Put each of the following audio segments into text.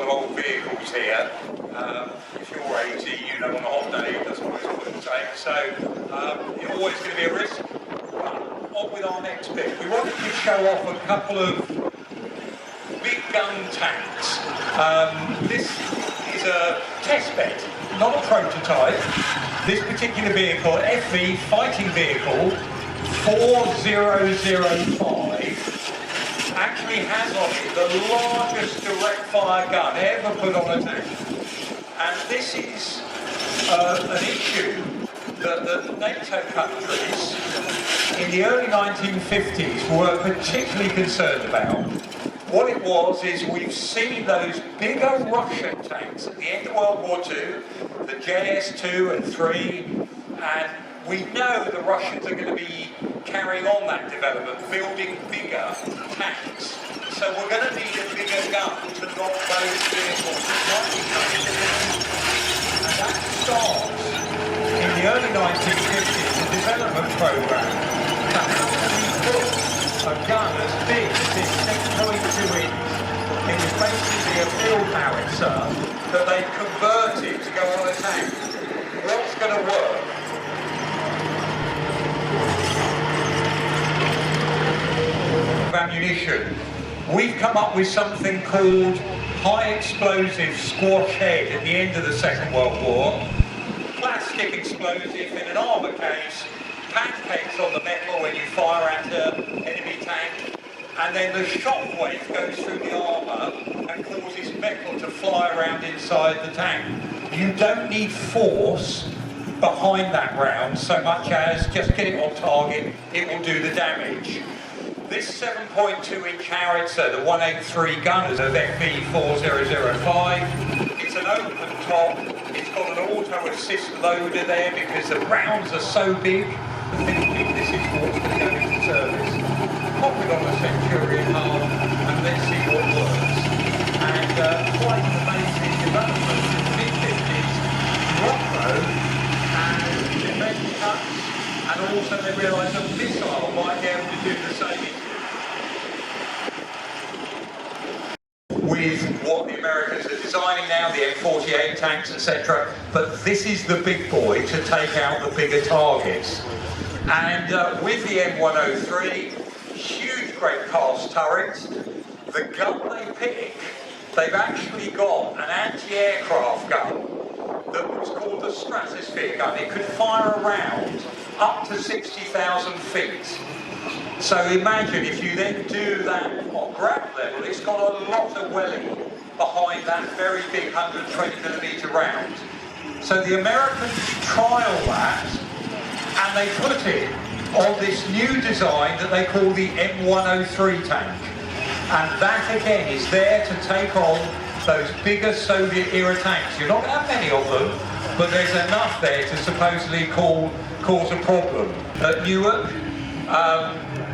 lot of old vehicles here. If you're 80, you know on a hot day it doesn't always look the same, so it's always going to be a risk. But on with our next bit. We wanted to show off a couple of big gun tanks. This is a test bed, not a prototype. This particular vehicle, FV fighting vehicle 4005, actually has on it the largest direct fire gun ever put on a tank. And this is an issue that the NATO countries in the early 1950s were particularly concerned about. What it was is we've seen those bigger Russian tanks at the end of World War II, the JS2 and 3, and we know the Russians are going to be carrying on that development, building bigger tanks. So we're going to need a bigger gun to knock those vehicles slightly closer. And that starts in the early 1950s, a development program to how can we put a gun as big as this 6.2 inch. It was basically a field howitzer that they converted to go on a tank. What's going to work? Ammunition. We've come up with something called high explosive squash head at the end of the Second World War. Plastic explosive in an armour case, pancakes on the metal when you fire at an enemy tank, and then the shockwave goes through the armour and causes metal to fly around inside the tank. You don't need force behind that round so much as just get it on target, it will do the damage. This 7.2 inch howitzer, the 183 gun of FV4005, it's an open top, it's got an auto assist loader there because the rounds are so big. Thinking this is what's going to go into service. Pop it on a Centurion hull and let's see what works. And quite an amazing development in the mid-50s, rock road and defence cuts, and also they realised a missile might be able to do the same. With what the Americans are designing now, the M48 tanks, etc. But this is the big boy to take out the bigger targets. And with the M103, huge great cast turrets, the gun they pick, they've actually got an anti-aircraft gun that was called the stratosphere gun. It could fire a round up to 60,000 feet. So imagine if you then do that on ground level, it's got a lot of welling behind that very big 120mm round. So the Americans trial that and they put it on this new design that they call the M103 tank. And that again is there to take on those bigger Soviet era tanks. You're not going to have many of them, but there's enough there to supposedly cause a problem. At Newark,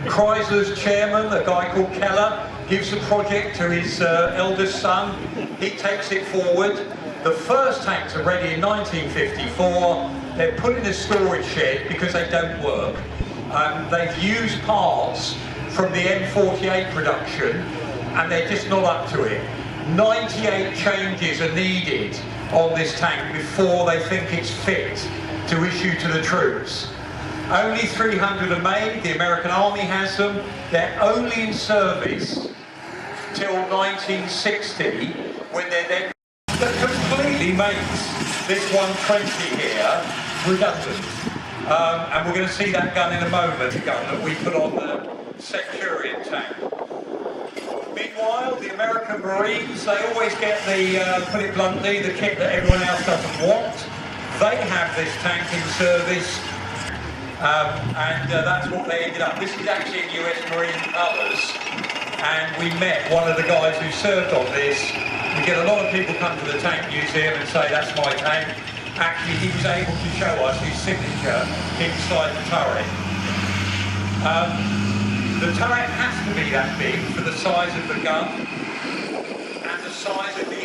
Chrysler's chairman, a guy called Keller, gives the project to his eldest son. He takes it forward. The first tanks are ready in 1954. They're put in a storage shed because they don't work. They've used parts from the M48 production and they're just not up to it. 98 changes are needed on this tank before they think it's fit to issue to the troops. Only 300 are made, the American Army has them. They're only in service till 1960 when they're then... That completely makes this 120 here redundant. And we're going to see that gun in a moment, the gun that we put on the Centurion tank. Meanwhile, the American Marines, they always get the, put it bluntly, the kit that everyone else doesn't want. They have this tank in service, and that's what they ended up. This is actually in US Marine colours, and we met one of the guys who served on this. We get a lot of people come to the tank museum and say, that's my tank. Actually, he was able to show us his signature inside the turret. The turret has to be that big for the size of the gun and the size of the